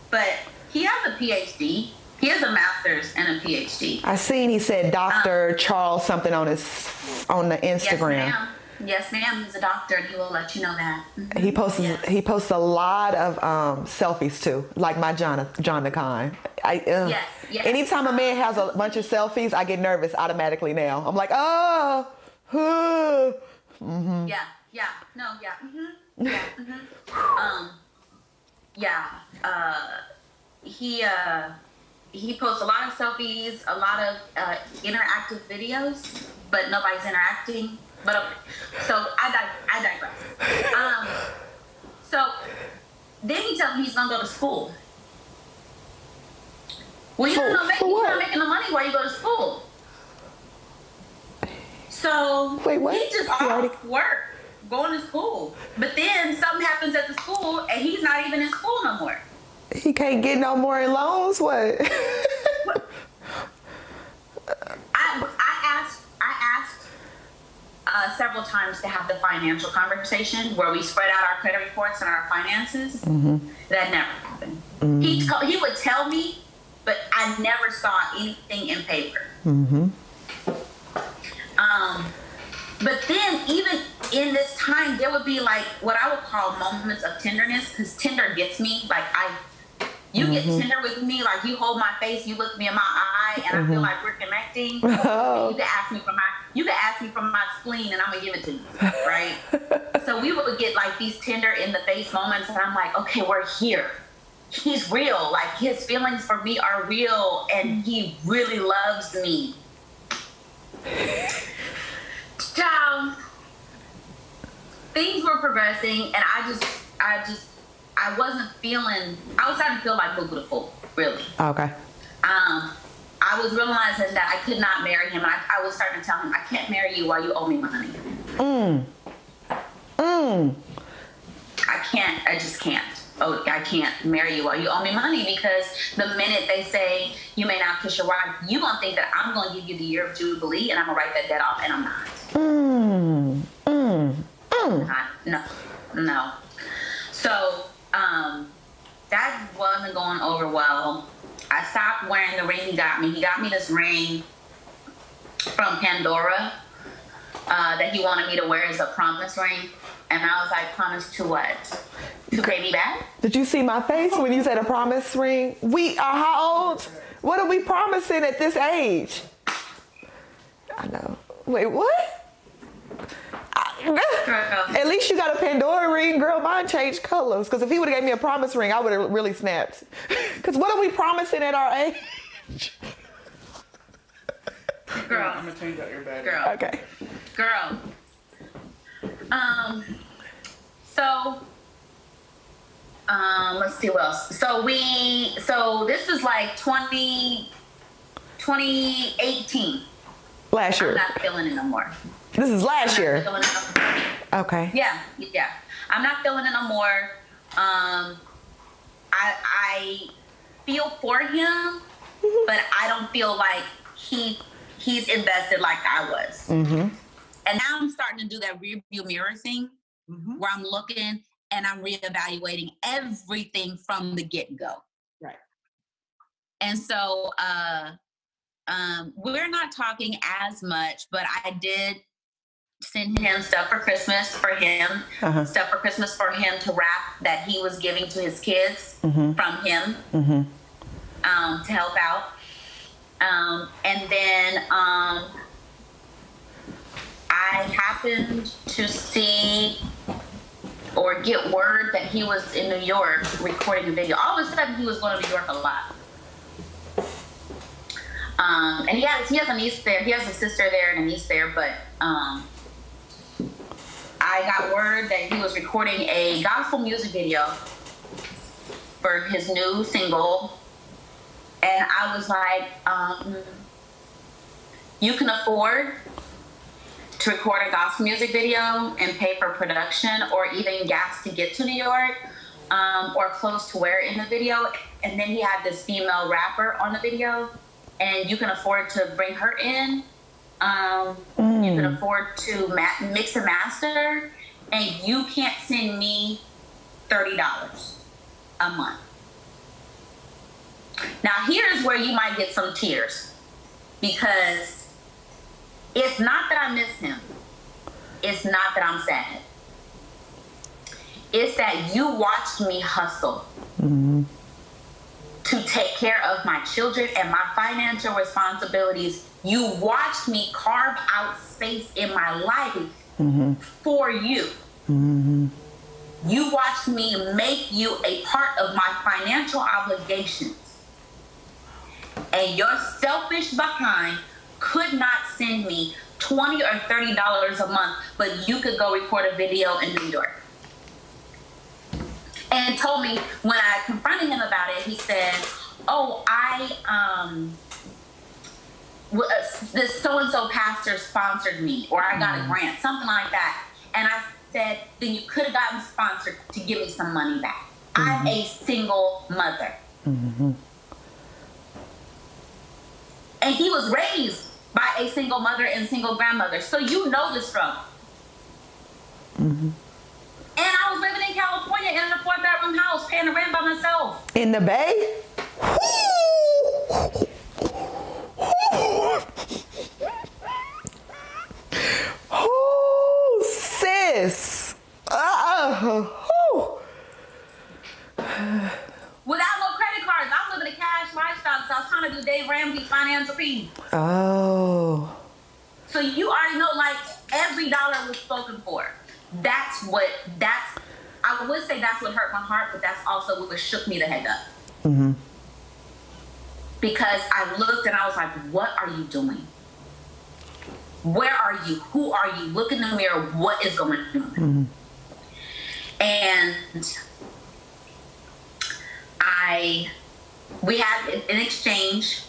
but he has a PhD. He has a master's and a PhD. I seen he said Dr. Charles something on the Instagram. Yes, ma'am. Yes, ma'am. He's a doctor, and he will let you know that. Mm-hmm. Yes. He posts a lot of selfies too, like my John the Con. Yes. Yes. Anytime a man has a bunch of selfies, I get nervous automatically. Now I'm like, oh, mm-hmm. Yeah. Yeah. No. Yeah. Mm-hmm. Yeah. Mm-hmm. Yeah. He posts a lot of selfies, a lot of interactive videos, but nobody's interacting. But okay, so I digress. So then he tells me he's gonna go to school. Well, you're not making the money while you go to school. So wait, what? He's just off work, going to school. But then something happens at the school, and he's not even in school no more. He can't get no more in loans. What? I asked several times to have the financial conversation where we spread out our credit reports and our finances. Mm-hmm. That never happened. Mm-hmm. He would tell me, but I never saw anything in paper. Mm-hmm. But then even in this time, there would be like what I would call moments of tenderness, because Tinder gets me. Like you mm-hmm. get tender with me, like you hold my face, you look me in my eye, and mm-hmm. I feel like we're connecting. Oh. You can ask me from my spleen, and I'm gonna give it to you, right? So we would get like these tender in the face moments, and I'm like, okay, we're here. He's real. Like his feelings for me are real, and he really loves me. So things were progressing, and I wasn't feeling. I was starting to feel like Boo Boo the Fool, really. Okay. I was realizing that I could not marry him. I was starting to tell him, I can't marry you while you owe me money. I can't. I just can't. Oh, I can't marry you while you owe me money, because the minute they say you may not kiss your wife, you gonna think that I'm gonna give you the year of Jubilee and I'm gonna write that debt off, and I'm not. No. So that wasn't going over well. I stopped wearing the ring he got me. He got me this ring from Pandora that he wanted me to wear as a promise ring. And I was like, promise to what? To baby back? Did you see my face when you said a promise ring? We are how old? What are we promising at this age? I know. Wait, what? At least you got a Pandora ring, girl. Mine changed colors. Because if he would have gave me a promise ring, I would have really snapped. Because what are we promising at our age? Girl, I'm gonna change out your battery. Girl. Okay. Girl. Let's see what else. So this is like 2018. Last year. I'm not feeling it no more. This is last year. Okay. Yeah. I'm not feeling it no more. I feel for him, but I don't feel like he's invested like I was. Mm-hmm. And now I'm starting to do that rear view mirror thing, mm-hmm. where I'm looking and I'm reevaluating everything from the get-go. Right. And so we're not talking as much, but I did send him stuff for Christmas for him, stuff for Christmas for him to wrap that he was giving to his kids mm-hmm. from him mm-hmm. To help out. And then I happened to see or get word that he was in New York recording a video. All of a sudden, he was going to New York a lot. And he has a niece there. He has a sister there and a niece there. But I got word that he was recording a gospel music video for his new single. And I was like, you can afford to record a gospel music video and pay for production or even gas to get to New York, or clothes to wear in the video. And then he had this female rapper on the video, and you can afford to bring her in. You can afford to mix and master, and you can't send me $30 a month. Now, here's where you might get some tears, because it's not that I miss him. It's not that I'm sad. It's that you watched me hustle to take care of my children and my financial responsibilities. You watched me carve out space in my life for you. You watched me make you a part of my financial obligations. And your selfish behind could not send me $20 or $30 a month, but you could go record a video in New York. And told me, when I confronted him about it, he said, oh, this so-and-so pastor sponsored me, or I got a grant, something like that. And I said, then you could have gotten sponsored to give me some money back. I'm a single mother. And he was raised by a single mother and single grandmother. So you know the struggle. And I was living in California in a 4-bedroom house, paying the rent by myself. In the Bay? Oh, sis. Without no credit cards. I was living a cash lifestyle, so I was trying to do Dave Ramsey financial peace. Oh. So you already know, like, every dollar was spoken for. I would say that's what hurt my heart, but that's also what shook me the heck up. Because I looked and I was like, what are you doing? Where are you? Who are you? Look in the mirror. What is going on? And we had an exchange.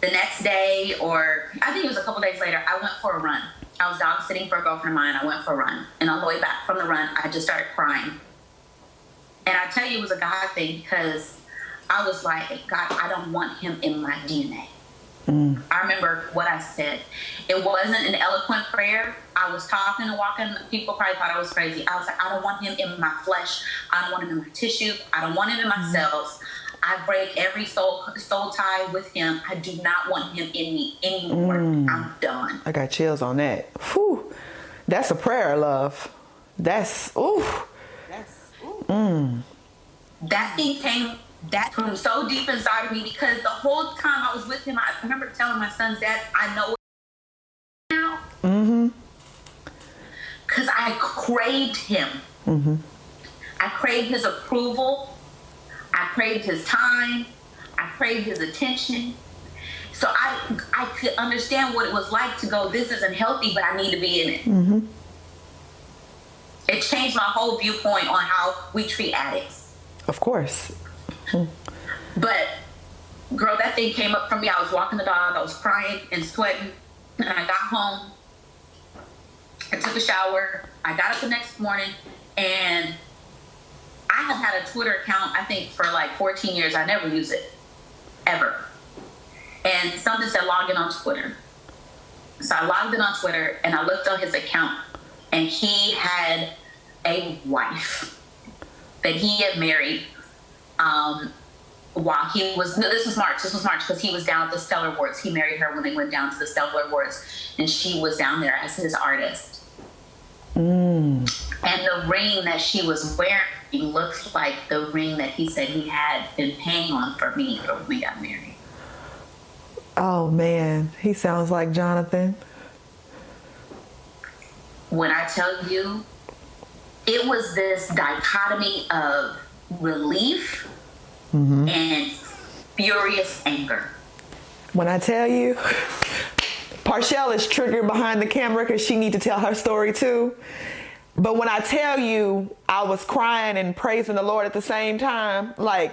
The next day, or I think it was a couple days later, I went for a run. I was dog sitting for a girlfriend of mine. I went for a run. And on the way back from the run, I just started crying. And I tell you, it was a God thing, because I was like, God, I don't want him in my DNA. I remember what I said. It wasn't an eloquent prayer. I was talking and walking. People probably thought I was crazy. I was like, I don't want him in my flesh. I don't want him in my tissue. I don't want him in my cells. I break every soul tie with him. I do not want him in me anymore. I'm done. I got chills on that. Whew. That's a prayer, love. That's, ooh. That thing came from so deep inside of me, because the whole time I was with him, I remember telling my son's dad, I know it now. Because I craved him. I craved his approval. I craved his time. I craved his attention. So I could understand what it was like to go, this isn't healthy, but I need to be in it. It changed my whole viewpoint on how we treat addicts. Of course. But, girl, that thing came up for me. I was walking the dog. I was crying and sweating. And I got home. I took a shower. I got up the next morning, and I have had a Twitter account, I think, for like 14 years. I never use it, ever. And something said log in on Twitter. So I logged in on Twitter, and I looked on his account, and he had a wife that he had married while he was, no, this was March because he was down at the Stellar Awards. He married her when they went down to the Stellar Awards, and she was down there as his artist. And the ring that she was wearing looks like the ring that he said he had been paying on for me when we got married. Oh man, he sounds like Jonathan. When I tell you, it was this dichotomy of relief and furious anger. When I tell you, Parshell is triggered behind the camera because she needs to tell her story too. But when I tell you, I was crying and praising the Lord at the same time, like,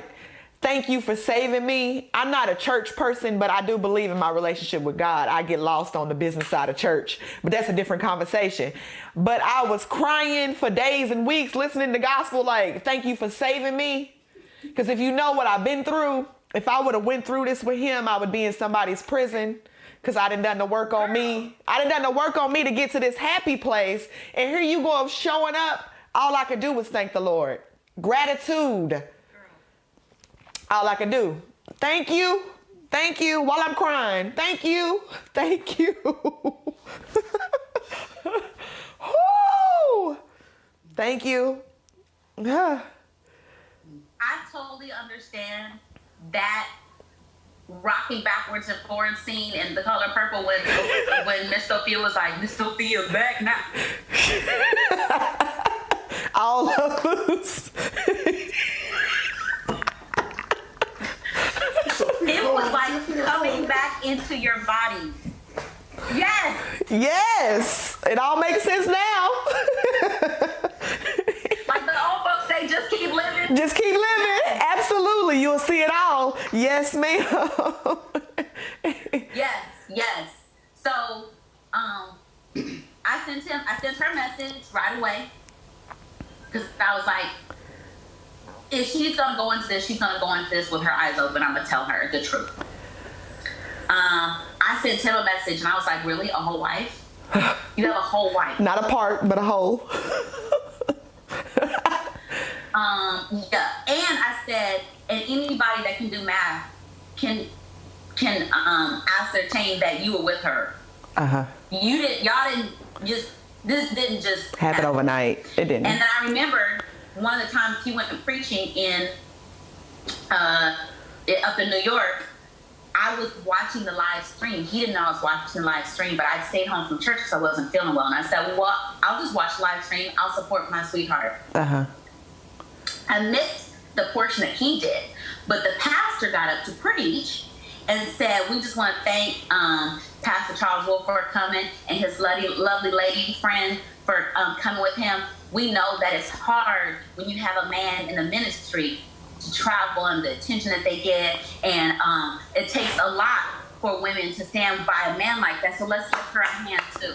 thank you for saving me. I'm not a church person, but I do believe in my relationship with God. I get lost on the business side of church, but that's a different conversation. But I was crying for days and weeks listening to gospel, like, thank you for saving me. Because if you know what I've been through, if I would have went through this with him, I would be in somebody's prison. Because I done done the work on me. I done done the work on me to get to this happy place. And here you go showing up. All I could do was thank the Lord. Gratitude. All I could do. Thank you. Thank you. While I'm crying. Thank you. Thank you. Thank you. I totally understand that rocking backwards and forwards scene in The Color Purple when Miss Sophia was like, Miss Sophia's back now. All loose. It was like coming back into your body. Yes. Yes. It all makes sense now. Like the old folks say, just keep living. Just keep living. Absolutely. You'll see it all. Yes, ma'am. Yes. So, I sent her a message right away. Because I was like, if she's going to go into this, she's going to go into this with her eyes open. I'm going to tell her the truth. I sent him a message and I was like, really? A whole wife? You have a whole wife? Not a part, but a whole. Yeah. And I said, and anybody that can do math can ascertain that you were with her. Uh-huh. This didn't just happen overnight. It didn't. And then I remember one of the times he went to preaching up in New York, I was watching the live stream. He didn't know I was watching the live stream, but I stayed home from church because I wasn't feeling well. And I said, well, I'll just watch the live stream. I'll support my sweetheart. Uh-huh. I missed the portion that he did, but the pastor got up to preach and said, we just want to thank Pastor Charles Wolf for coming and his lovely lady friend for coming with him. We know that it's hard when you have a man in the ministry to travel and the attention that they get, and it takes a lot for women to stand by a man like that, so let's give her a hand too.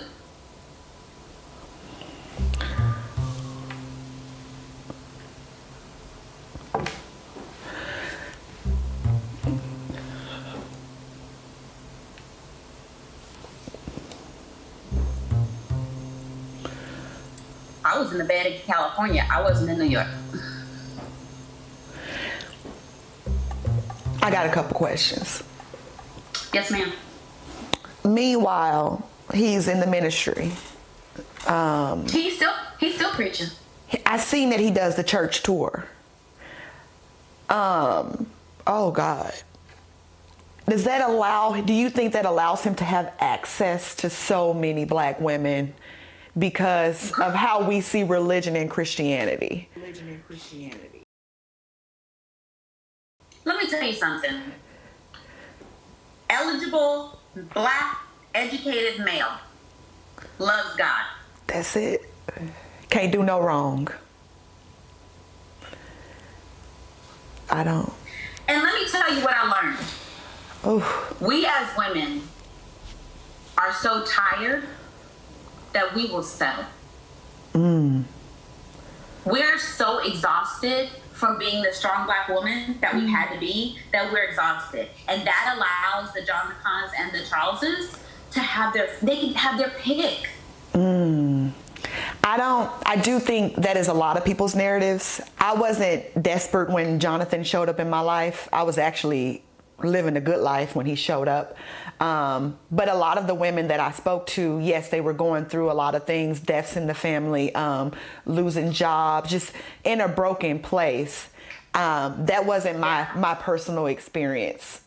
I was in the bed in California. I wasn't in New York. I got a couple questions. Yes, ma'am. Meanwhile, he's in the ministry. He's still preaching. I seen that he does the church tour. Oh God. Do you think that allows him to have access to so many black women because of how we see religion and Christianity? Let me tell you something. Eligible, black, educated male loves God. That's it. Can't do no wrong. I don't. And let me tell you what I learned. Oof. We as women are so tired that we will settle. We're so exhausted from being the strong black woman that we've had to be, that we're exhausted. And that allows the Jonathans and the Charleses to have they can have their pick. I do think that is a lot of people's narratives. I wasn't desperate when Jonathan showed up in my life. I was actually living a good life when he showed up. But a lot of the women that I spoke to, yes, they were going through a lot of things, deaths in the family, losing jobs, just in a broken place. That wasn't my personal experience.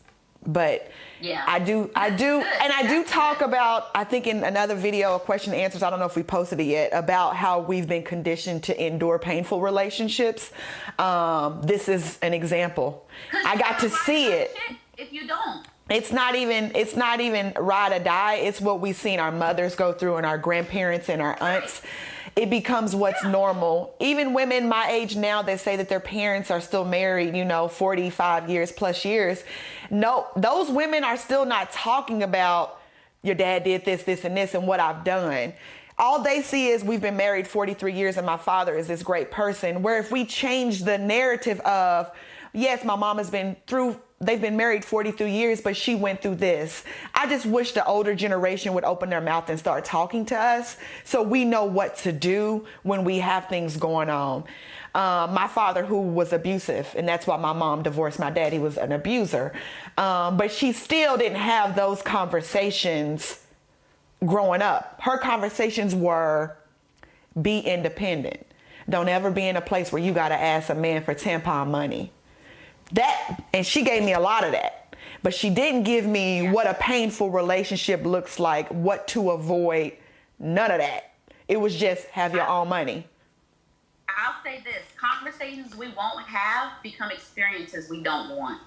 But yeah, I do talk about, I think in another video, question and answers, I don't know if we posted it yet, about how we've been conditioned to endure painful relationships. This is an example. I got to see it. If you don't. It's not even ride or die. It's what we've seen our mothers go through and our grandparents and our aunts. It becomes what's normal. Even women my age now that say that their parents are still married, 45 years plus years. No, those women are still not talking about your dad did this, this, and this, and what I've done. All they see is we've been married 43 years and my father is this great person. Where if we change the narrative of, yes, my mom has been through, they've been married 43 years, but she went through this. I just wish the older generation would open their mouth and start talking to us so we know what to do when we have things going on. My father, who was abusive, and that's why my mom divorced my dad. He was an abuser. But she still didn't have those conversations growing up. Her conversations were be independent. Don't ever be in a place where you got to ask a man for tampon money. And she gave me a lot of that. But she didn't give me what a painful relationship looks like, what to avoid, none of that. It was just have your own money. I'll say this, conversations we won't have become experiences we don't want.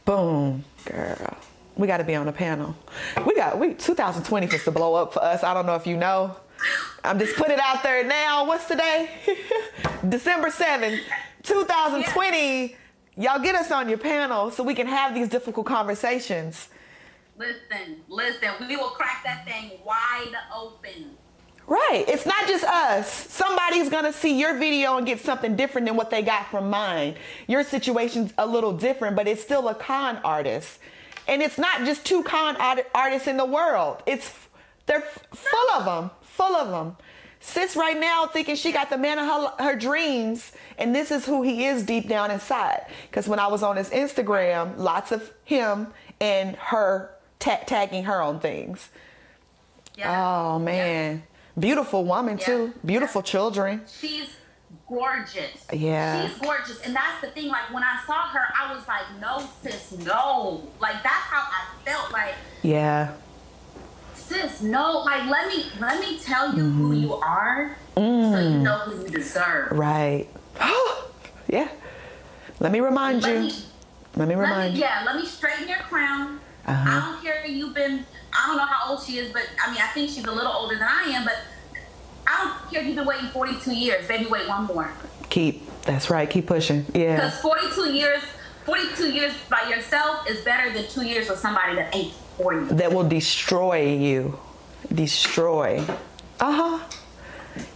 Boom, girl. We got to be on a panel. 2020 was to blow up for us. I don't know if you know. I'm just putting it out there now. What's today? December 7th, 2020. Yeah. Y'all get us on your panel so we can have these difficult conversations. Listen. We will crack that thing wide open. Right. It's not just us. Somebody's going to see your video and get something different than what they got from mine. Your situation's a little different, but it's still a con artist. And it's not just two con artists in the world. They're full of them. Sis right now thinking she got the man of her dreams, and this is who he is deep down inside. Because when I was on his Instagram, lots of him and her tagging her on things. Yeah. Oh, man. Yeah. Beautiful woman, too. Beautiful children. She's gorgeous. Yeah. She's gorgeous. And that's the thing. Like, when I saw her, I was like, no, sis, no. Like, that's how I felt. Like, yeah. Sis, no. Like, let me tell you who you are so you know who you deserve. Right. Yeah. Let me remind you. Let me straighten your crown. I don't care I don't know how old she is, but I mean, I think she's a little older than I am, but I don't care if you've been waiting 42 years. Baby, wait one more. That's right. Keep pushing. Yeah. Because 42 years by yourself is better than 2 years with somebody that ain't for you. That will destroy you. Destroy. Yeah.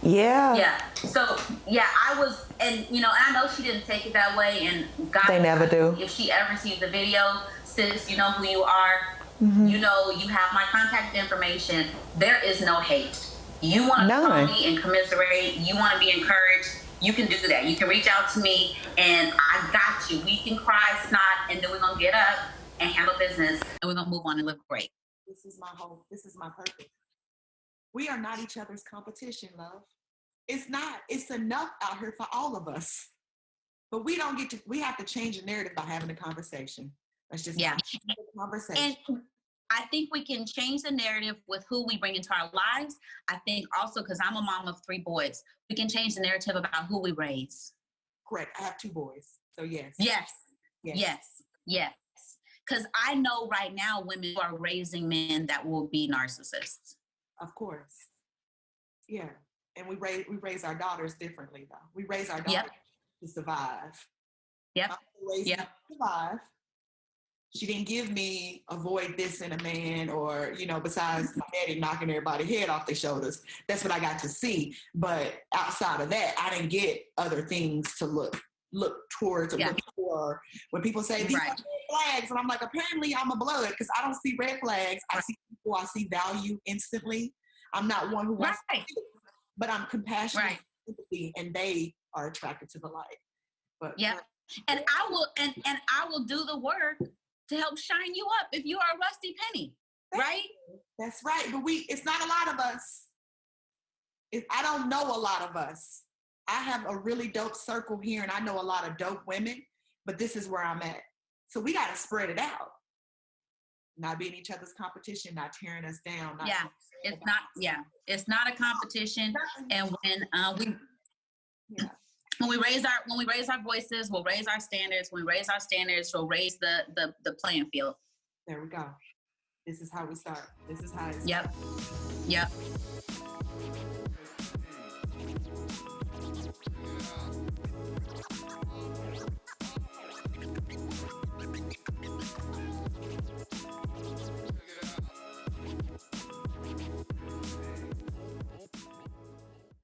Yeah. So, yeah, I was, and, you know, I know she didn't take it that way, and God, they never do. If she ever sees the video, sis, you know who you are. You know, you have my contact information. There is no hate. You want to call me and commiserate. You want to be encouraged. You can do that. You can reach out to me, and I got you. We can cry, snot, and then we're going to get up and handle business, and we're going to move on and live great. This is my purpose. We are not each other's competition, love. It's not. It's enough out here for all of us. But we have to change the narrative by having a conversation. Let's just have a conversation. And I think we can change the narrative with who we bring into our lives. I think also, because I'm a mom of 3 boys, we can change the narrative about who we raise. Correct. I have 2 boys. So yes. Yes. Because I know right now women who are raising men that will be narcissists. Of course. Yeah. And we raise our daughters differently, though. We raise our daughters to survive. Yep. To survive. She didn't give me avoid this in a man, or, you know, besides my daddy knocking everybody's head off their shoulders. That's what I got to see. But outside of that, I didn't get other things to look towards or look for. When people say these are red flags, and I'm like, apparently I'm a blood, because I don't see red flags. I see people, I see value instantly. I'm not one who wants to do, but I'm compassionate, empathy, and they are attracted to the light. But and I will do the work to help shine you up if you are a rusty penny, right? That's right. But it's not a lot of us. I don't know a lot of us. I have a really dope circle here, and I know a lot of dope women, but this is where I'm at. So we got to spread it out. Not being each other's competition, not tearing us down. It's not a competition. And when we raise our voices, we'll raise our standards. When we raise our standards, we'll raise the playing field. There we go. This is how we start. This is how it's Yep.